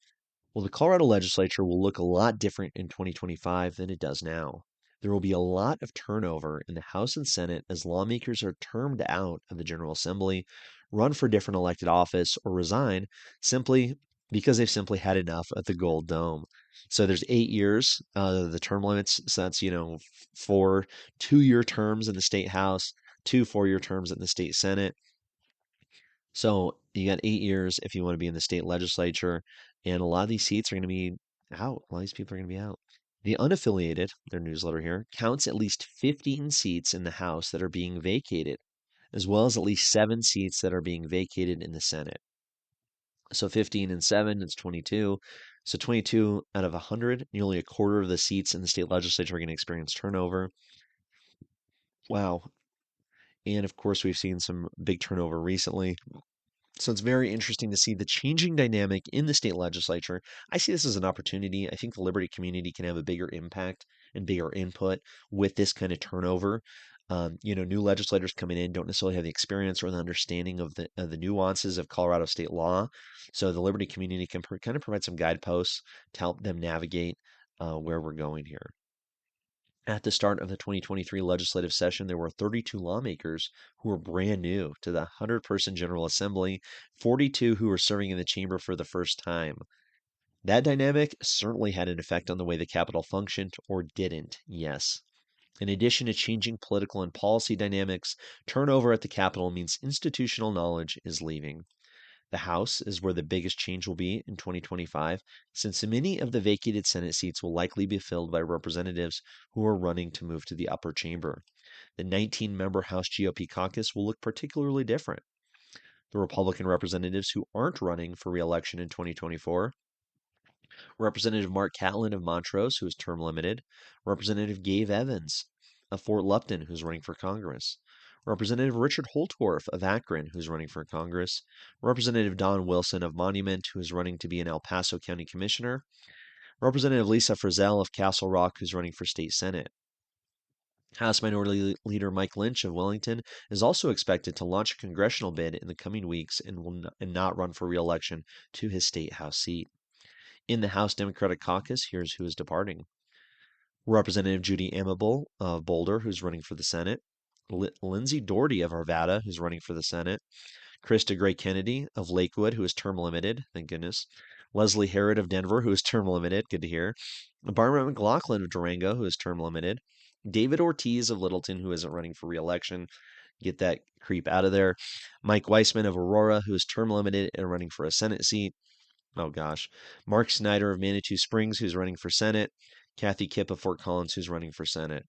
Well, the Colorado legislature will look a lot different in 2025 than it does now. There will be a lot of turnover in the House and Senate as lawmakers are termed out of the General Assembly, run for different elected office, or resign simply because they've simply had enough at the Gold Dome. So there's 8 years, the term limits. So that's, 4 2-year terms in the state House, 2 4-year terms in the state Senate. So you got 8 years if you want to be in the state legislature, and a lot of these seats are going to be out. A lot of these people are going to be out. The unaffiliated, their newsletter here, counts at least 15 seats in the House that are being vacated, as well as at least 7 seats that are being vacated in the Senate. So 15 and 7, it's 22. So 22 out of 100, nearly a quarter of the seats in the state legislature are going to experience turnover. Wow. And of course, we've seen some big turnover recently. So it's very interesting to see the changing dynamic in the state legislature. I see this as an opportunity. I think the Liberty community can have a bigger impact and bigger input with this kind of turnover. New legislators coming in don't necessarily have the experience or the understanding of the nuances of Colorado state law. So the Liberty community can kind of provide some guideposts to help them navigate where we're going here. At the start of the 2023 legislative session, there were 32 lawmakers who were brand new to the 100-person General Assembly, 42 who were serving in the chamber for the first time. That dynamic certainly had an effect on the way the Capitol functioned, or didn't, yes. In addition to changing political and policy dynamics, turnover at the Capitol means institutional knowledge is leaving. The House is where the biggest change will be in 2025, since many of the vacated Senate seats will likely be filled by representatives who are running to move to the upper chamber. The 19-member House GOP caucus will look particularly different. The Republican representatives who aren't running for re-election in 2024: Representative Mark Catlin of Montrose, who is term limited; Representative Gabe Evans of Fort Lupton, who's running for Congress; Representative Richard Holtorf of Akron, who's running for Congress; Representative Don Wilson of Monument, who is running to be an El Paso County Commissioner; Representative Lisa Frizzell of Castle Rock, who's running for State Senate. House Minority Leader Mike Lynch of Wellington is also expected to launch a congressional bid in the coming weeks and not run for re-election to his state House seat. In the House Democratic Caucus, here's who is departing: Representative Judy Amable of Boulder, who's running for the Senate; Lindsay Doherty of Arvada, who's running for the Senate; Krista Gray Kennedy of Lakewood, who is term limited, thank goodness; Leslie Herod of Denver, who is term limited, good to hear; Barbara McLaughlin of Durango, who is term limited; David Ortiz of Littleton, who isn't running for re-election, get that creep out of there; Mike Weissman of Aurora, who is term limited and running for a Senate seat; oh gosh, Mark Snyder of Manitou Springs, who's running for Senate; Kathy Kipp of Fort Collins, who's running for Senate.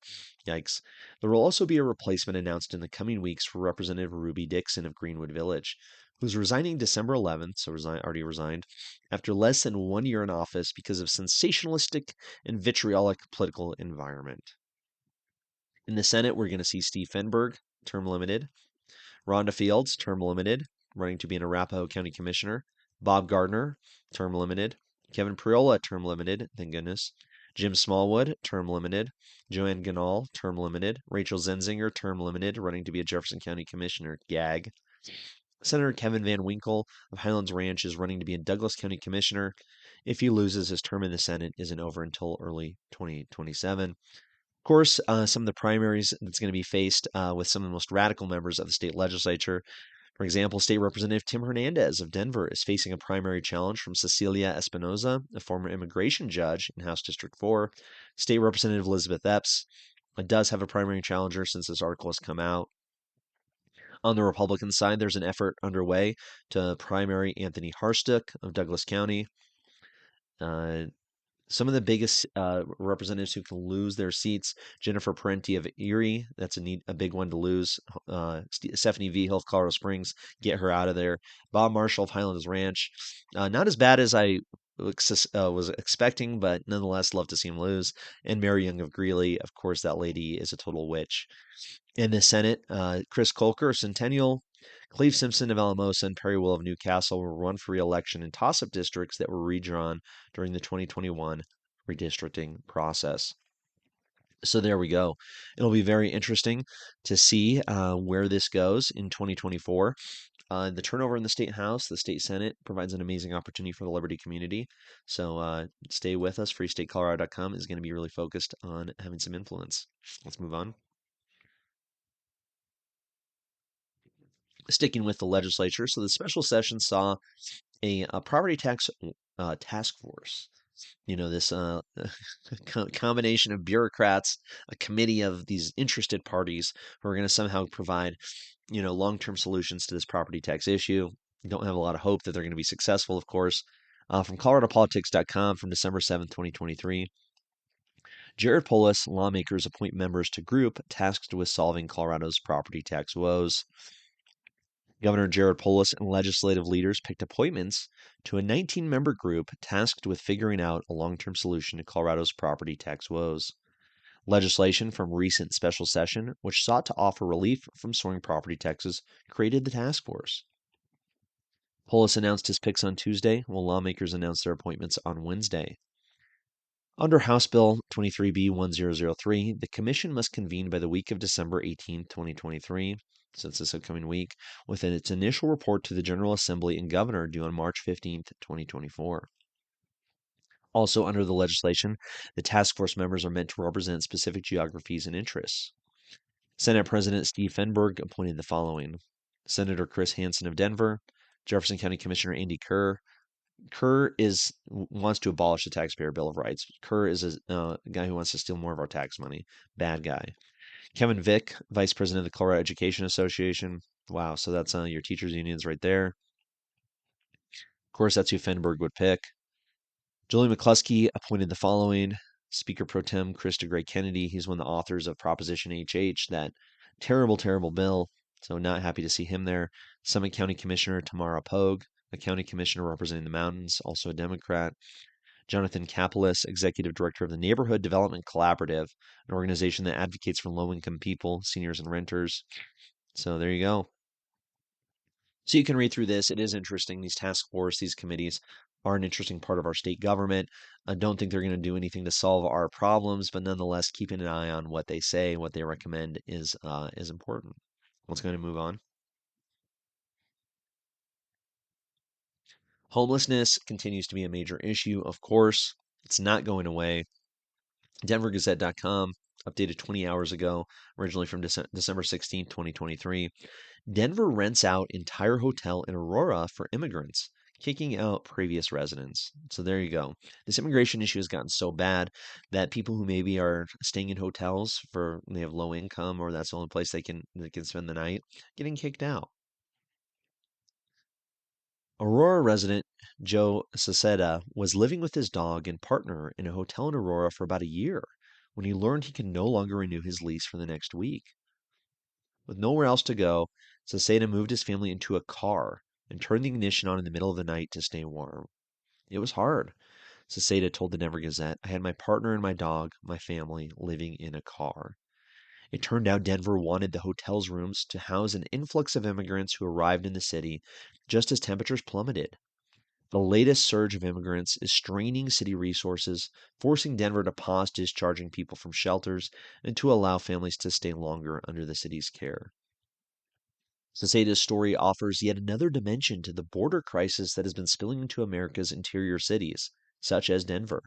Yikes. There will also be a replacement announced in the coming weeks for Representative Ruby Dixon of Greenwood Village, who's resigning December 11th, so already resigned, after less than 1 year in office because of sensationalistic and vitriolic political environment. In the Senate, we're going to see Steve Fenberg, term limited; Rhonda Fields, term limited, running to be an Arapahoe County Commissioner; Bob Gardner, term limited; Kevin Priola, term limited, thank goodness; Jim Smallwood, term limited; Joanne Ganal, term limited; Rachel Zenzinger, term limited, running to be a Jefferson County Commissioner, gag; Senator Kevin Van Winkle of Highlands Ranch is running to be a Douglas County Commissioner. If he loses, his term in the Senate isn't over until early 2027. Of course, some of the primaries that's going to be faced with some of the most radical members of the state legislature. For example, State Representative Tim Hernandez of Denver is facing a primary challenge from Cecilia Espinoza, a former immigration judge in House District 4. State Representative Elizabeth Epps does have a primary challenger since this article has come out. On the Republican side, there's an effort underway to primary Anthony Harstook of Douglas County. Some of the biggest representatives who can lose their seats: Jennifer Parenti of Erie, that's a big one to lose; Stephanie Vigil of Colorado Springs, get her out of there; Bob Marshall of Highlands Ranch, not as bad as I was expecting, but nonetheless love to see him lose; and Mary Young of Greeley. Of course, that lady is a total witch. In the Senate, Chris Kolker of Centennial, Cleve Simpson of Alamosa, and Perry Will of Newcastle will run for re-election in toss-up districts that were redrawn during the 2021 redistricting process. So there we go. It'll be very interesting to see where this goes in 2024. The turnover in the State House, the State Senate, provides an amazing opportunity for the Liberty community. So stay with us. FreeStateColorado.com is going to be really focused on having some influence. Let's move on. Sticking with the legislature, so the special session saw a property tax task force. This combination of bureaucrats, a committee of these interested parties who are going to somehow provide, long-term solutions to this property tax issue. Don't have a lot of hope that they're going to be successful, of course. From ColoradoPolitics.com from December 7th, 2023. Jared Polis, lawmakers appoint members to group tasked with solving Colorado's property tax woes. Governor Jared Polis and legislative leaders picked appointments to a 19-member group tasked with figuring out a long-term solution to Colorado's property tax woes. Legislation from recent special session, which sought to offer relief from soaring property taxes, created the task force. Polis announced his picks on Tuesday, while lawmakers announced their appointments on Wednesday. Under House Bill 23B 1003, the Commission must convene by the week of December 18, 2023, since this upcoming week, with its initial report to the General Assembly and Governor due on March 15, 2024. Also, under the legislation, the task force members are meant to represent specific geographies and interests. Senate President Steve Fenberg appointed the following: Senator Chris Hansen of Denver, Jefferson County Commissioner Andy Kerr. Kerr wants to abolish the Taxpayer Bill of Rights. Kerr is a guy who wants to steal more of our tax money. Bad guy. Kevin Vick, Vice President of the Colorado Education Association. Wow, so that's your teachers' unions right there. Of course, that's who Fenberg would pick. Julie McCluskey appointed the following: Speaker Pro Tem Chris DeGray Kennedy. He's one of the authors of Proposition HH, that terrible, terrible bill. So not happy to see him there. Summit County Commissioner Tamara Pogue, a county commissioner representing the mountains, also a Democrat. Jonathan Kapelis, Executive Director of the Neighborhood Development Collaborative, an organization that advocates for low-income people, seniors, and renters. So there you go. So you can read through this. It is interesting. These task force, these committees are an interesting part of our state government. I don't think they're going to do anything to solve our problems, but nonetheless, keeping an eye on what they say, what they recommend is important. Let's go ahead and move on. Homelessness continues to be a major issue, of course. It's not going away. DenverGazette.com updated 20 hours ago, originally from December 16, 2023. Denver rents out entire hotel in Aurora for immigrants, kicking out previous residents. So there you go. This immigration issue has gotten so bad that people who maybe are staying in hotels they have low income, or that's the only place they can spend the night, getting kicked out. Aurora resident Joe Saceda was living with his dog and partner in a hotel in Aurora for about a year when he learned he could no longer renew his lease for the next week. With nowhere else to go, Saceda moved his family into a car and turned the ignition on in the middle of the night to stay warm. It was hard. Saceda told the Denver Gazette, "I had my partner and my dog, my family, living in a car." It turned out Denver wanted the hotel's rooms to house an influx of immigrants who arrived in the city just as temperatures plummeted. The latest surge of immigrants is straining city resources, forcing Denver to pause discharging people from shelters and to allow families to stay longer under the city's care. Saceda's story offers yet another dimension to the border crisis that has been spilling into America's interior cities, such as Denver.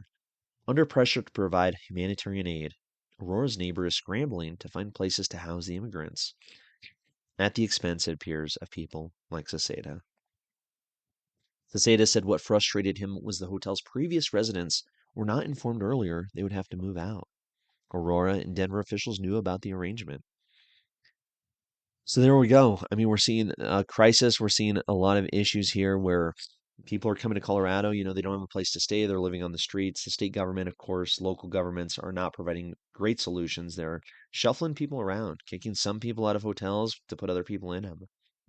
Under pressure to provide humanitarian aid, Aurora's neighbor is scrambling to find places to house the immigrants, at the expense, it appears, of people like Saceda. Saceda said what frustrated him was the hotel's previous residents were not informed earlier they would have to move out. Aurora and Denver officials knew about the arrangement. So there we go. I mean, we're seeing a crisis. We're seeing a lot of issues here where people are coming to Colorado. They don't have a place to stay. They're living on the streets. The state government, of course, local governments are not providing great solutions. They're shuffling people around, kicking some people out of hotels to put other people in them.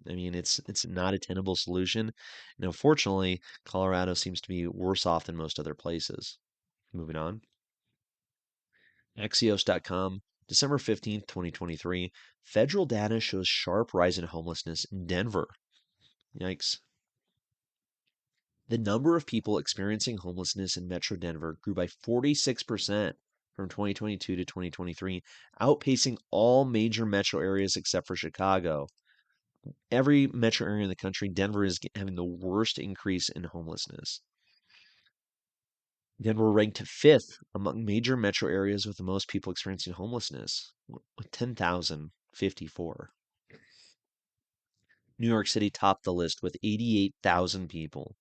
I mean, it's not a tenable solution. And unfortunately, Colorado seems to be worse off than most other places. Moving on. Axios.com, December 15th, 2023. Federal data shows sharp rise in homelessness in Denver. Yikes. The number of people experiencing homelessness in Metro Denver grew by 46% from 2022 to 2023, outpacing all major metro areas except for Chicago. Every metro area in the country, Denver is having the worst increase in homelessness. Denver ranked fifth among major metro areas with the most people experiencing homelessness, with 10,054. New York City topped the list with 88,000 people.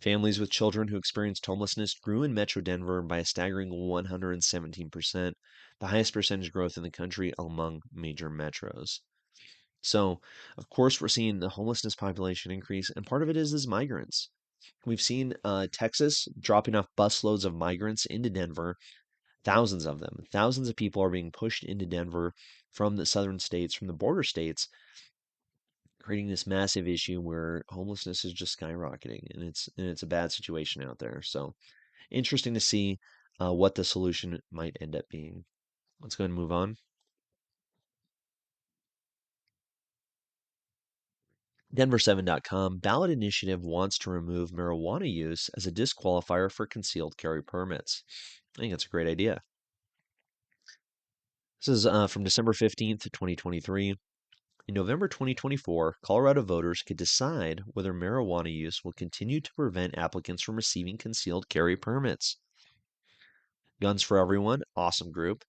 Families with children who experienced homelessness grew in Metro Denver by a staggering 117%, the highest percentage growth in the country among major metros. So, of course, we're seeing the homelessness population increase, and part of it is migrants. We've seen Texas dropping off busloads of migrants into Denver, Thousands of them. Thousands of people are being pushed into Denver from the southern states, from the border states, creating this massive issue where homelessness is just skyrocketing, and it's a bad situation out there. So interesting to see what the solution might end up being. Let's go ahead and move on. Denver7.com ballot initiative wants to remove marijuana use as a disqualifier for concealed carry permits. I think that's a great idea. This is from December 15th, 2023. In November 2024, Colorado voters could decide whether marijuana use will continue to prevent applicants from receiving concealed carry permits. Guns for Everyone, awesome group.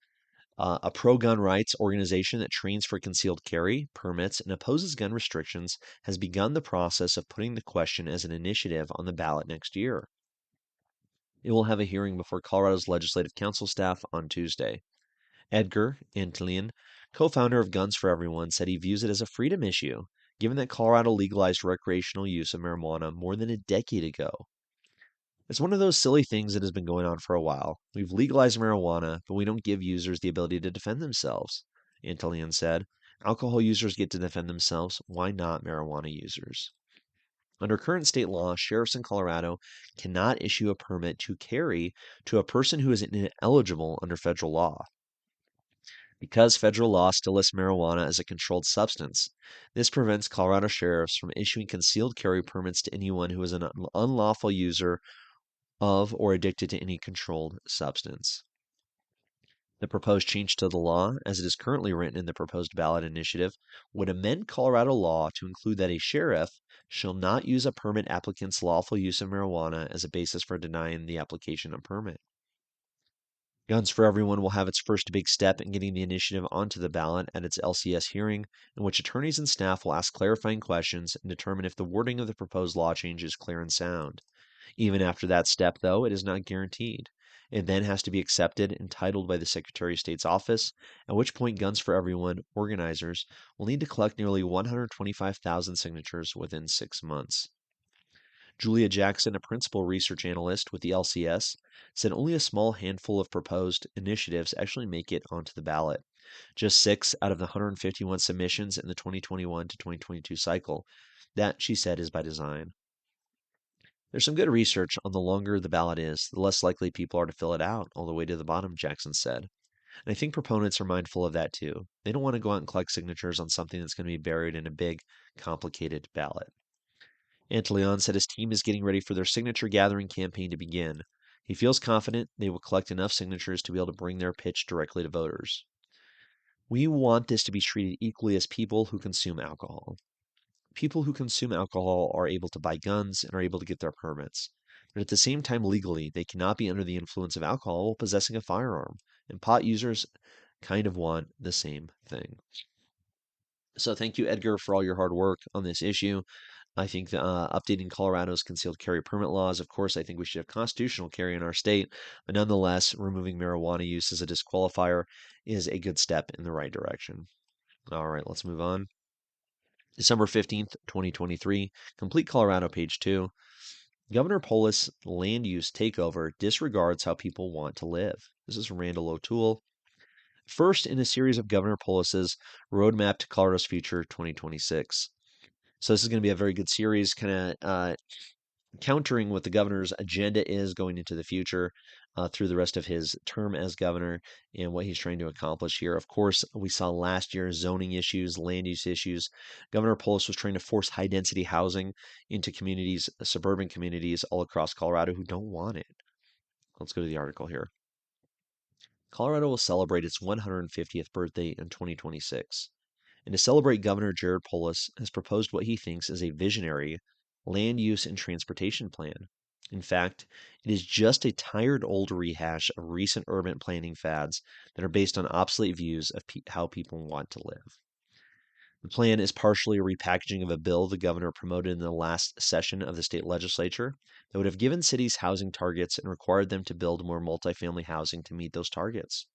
A pro-gun rights organization that trains for concealed carry permits and opposes gun restrictions has begun the process of putting the question as an initiative on the ballot next year. It will have a hearing before Colorado's Legislative Council staff on Tuesday. Edgar Antilian, co-founder of Guns for Everyone, said he views it as a freedom issue, given that Colorado legalized recreational use of marijuana more than a decade ago. It's one of those silly things that has been going on for a while. We've legalized marijuana, but we don't give users the ability to defend themselves, Antilian said. Alcohol users get to defend themselves. Why not marijuana users? Under current state law, sheriffs in Colorado cannot issue a permit to carry to a person who is ineligible under federal law. Because federal law still lists marijuana as a controlled substance, this prevents Colorado sheriffs from issuing concealed carry permits to anyone who is an unlawful user of or addicted to any controlled substance. The proposed change to the law, as it is currently written in the proposed ballot initiative, would amend Colorado law to include that a sheriff shall not use a permit applicant's lawful use of marijuana as a basis for denying the application of permit. Guns for Everyone will have its first big step in getting the initiative onto the ballot at its LCS hearing, in which attorneys and staff will ask clarifying questions and determine if the wording of the proposed law change is clear and sound. Even after that step, though, it is not guaranteed. It then has to be accepted and titled by the Secretary of State's office, at which point Guns for Everyone organizers will need to collect nearly 125,000 signatures within 6 months. Julia Jackson, a principal research analyst with the LCS, said only a small handful of proposed initiatives actually make it onto the ballot. Just 6 out of the 151 submissions in the 2021 to 2022 cycle. That, she said, is by design. There's some good research on the longer the ballot is, the less likely people are to fill it out all the way to the bottom, Jackson said. And I think proponents are mindful of that too. They don't want to go out and collect signatures on something that's going to be buried in a big, complicated ballot. Antilian said his team is getting ready for their signature gathering campaign to begin. He feels confident they will collect enough signatures to be able to bring their pitch directly to voters. We want this to be treated equally as people who consume alcohol. People who consume alcohol are able to buy guns and are able to get their permits. But at the same time, legally, they cannot be under the influence of alcohol while possessing a firearm. And pot users kind of want the same thing. So thank you, Edgar, for all your hard work on this issue. I think updating Colorado's concealed carry permit laws, of course, I think we should have constitutional carry in our state, but nonetheless, removing marijuana use as a disqualifier is a good step in the right direction. All right, let's move on. December 15th, 2023, Complete Colorado, page 2. Governor Polis' land use takeover disregards how people want to live. This is from Randal O'Toole. First in a series of Governor Polis's Roadmap to Colorado's Future 2026. So this is going to be a very good series, kind of countering what the governor's agenda is going into the future through the rest of his term as governor and what he's trying to accomplish here. Of course, we saw last year zoning issues, land use issues. Governor Polis was trying to force high density housing into communities, suburban communities all across Colorado who don't want it. Let's go to the article here. Colorado will celebrate its 150th birthday in 2026. And to celebrate, Governor Jared Polis has proposed what he thinks is a visionary land use and transportation plan. In fact, it is just a tired old rehash of recent urban planning fads that are based on obsolete views of how people want to live. The plan is partially a repackaging of a bill the governor promoted in the last session of the state legislature that would have given cities housing targets and required them to build more multifamily housing to meet those targets.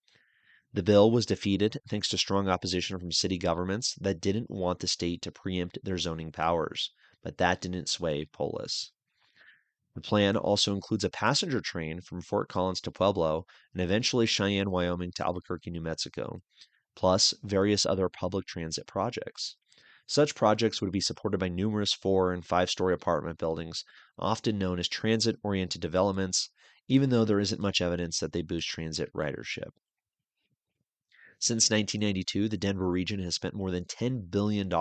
The bill was defeated thanks to strong opposition from city governments that didn't want the state to preempt their zoning powers, but that didn't sway Polis. The plan also includes a passenger train from Fort Collins to Pueblo and eventually Cheyenne, Wyoming to Albuquerque, New Mexico, plus various other public transit projects. Such projects would be supported by numerous 4- and 5-story apartment buildings, often known as transit-oriented developments, even though there isn't much evidence that they boost transit ridership. Since 1992, the Denver region has spent more than $10 billion,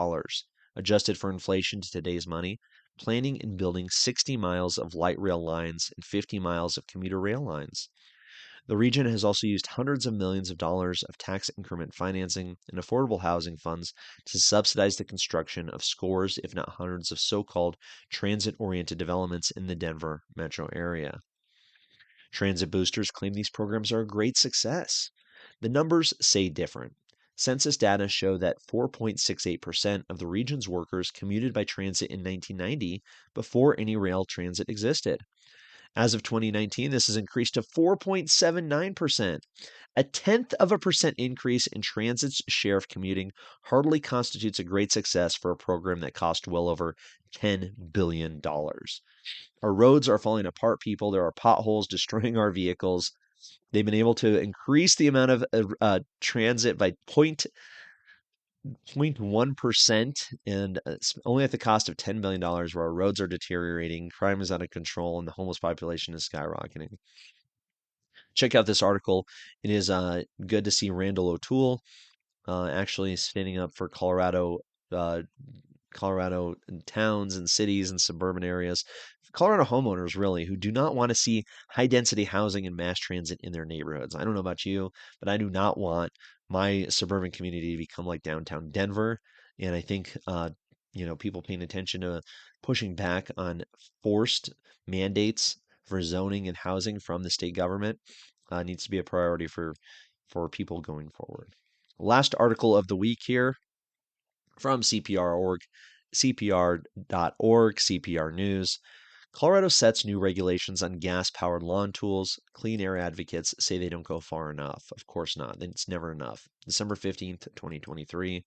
adjusted for inflation to today's money, planning and building 60 miles of light rail lines and 50 miles of commuter rail lines. The region has also used hundreds of millions of dollars of tax increment financing and affordable housing funds to subsidize the construction of scores, if not hundreds, of so-called transit-oriented developments in the Denver metro area. Transit boosters claim these programs are a great success. The numbers say different. Census data show that 4.68% of the region's workers commuted by transit in 1990 before any rail transit existed. As of 2019, this has increased to 4.79%. A tenth of a percent increase in transit's share of commuting hardly constitutes a great success for a program that cost well over $10 billion. Our roads are falling apart, people. There are potholes destroying our vehicles. They've been able to increase the amount of transit by 0.1% and only at the cost of $10 billion, where our roads are deteriorating, crime is out of control, and the homeless population is skyrocketing. Check out this article. It is good to see Randal O'Toole actually standing up for uh, Colorado towns and cities and suburban areas, Colorado homeowners really, who do not want to see high density housing and mass transit in their neighborhoods. I don't know about you, but I do not want my suburban community to become like downtown Denver. And I think, people paying attention to pushing back on forced mandates for zoning and housing from the state government needs to be a priority for people going forward. Last article of the week here from CPR.org, CPR.org, CPR News. Colorado sets new regulations on gas-powered lawn tools. Clean air advocates say they don't go far enough. Of course not. It's never enough. December 15th, 2023.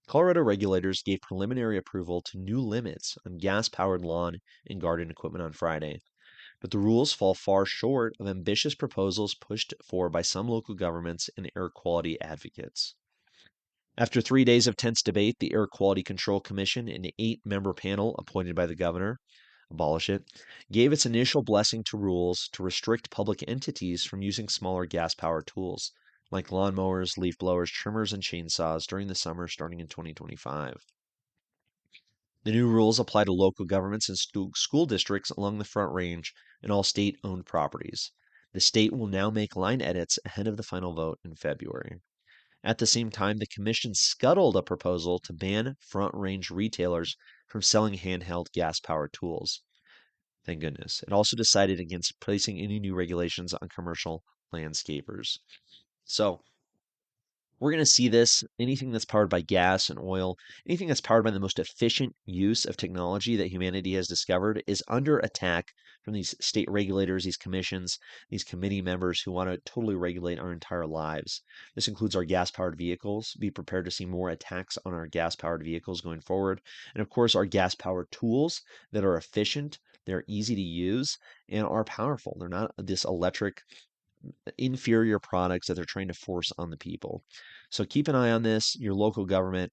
Colorado regulators gave preliminary approval to new limits on gas-powered lawn and garden equipment on Friday. But the rules fall far short of ambitious proposals pushed for by some local governments and air quality advocates. After 3 days of tense debate, the Air Quality Control Commission, an 8-member panel appointed by the governor, abolish it, gave its initial blessing to rules to restrict public entities from using smaller gas-powered tools, like lawnmowers, leaf blowers, trimmers, and chainsaws during the summer starting in 2025. The new rules apply to local governments and school districts along the Front Range and all state-owned properties. The state will now make line edits ahead of the final vote in February. At the same time, the commission scuttled a proposal to ban Front Range retailers from selling handheld gas-powered tools. Thank goodness. It also decided against placing any new regulations on commercial landscapers. So, we're going to see this. Anything that's powered by gas and oil, anything that's powered by the most efficient use of technology that humanity has discovered is under attack from these state regulators, these commissions, these committee members who want to totally regulate our entire lives. This includes our gas-powered vehicles. Be prepared to see more attacks on our gas-powered vehicles going forward. And of course, our gas-powered tools that are efficient, they're easy to use, and are powerful. They're not this electric inferior products that they're trying to force on the people. So keep an eye on this. Your local government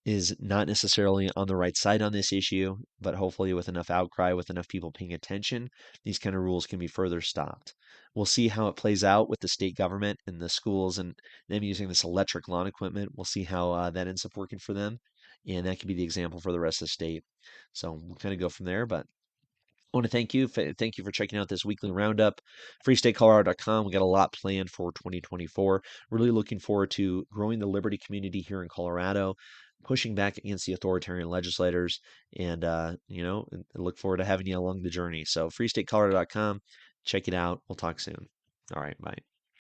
is not necessarily on the right side on this issue, but hopefully with enough outcry, with enough people paying attention, these kind of rules can be further stopped. We'll see how it plays out with the state government and the schools and them using this electric lawn equipment. We'll see how that ends up working for them. And that could be the example for the rest of the state. So we'll kind of go from there, but I want to thank you. Thank you for checking out this weekly roundup. FreeStateColorado.com. We got a lot planned for 2024. Really looking forward to growing the liberty community here in Colorado, pushing back against the authoritarian legislators, and look forward to having you along the journey. So FreeStateColorado.com. Check it out. We'll talk soon. All right. Bye.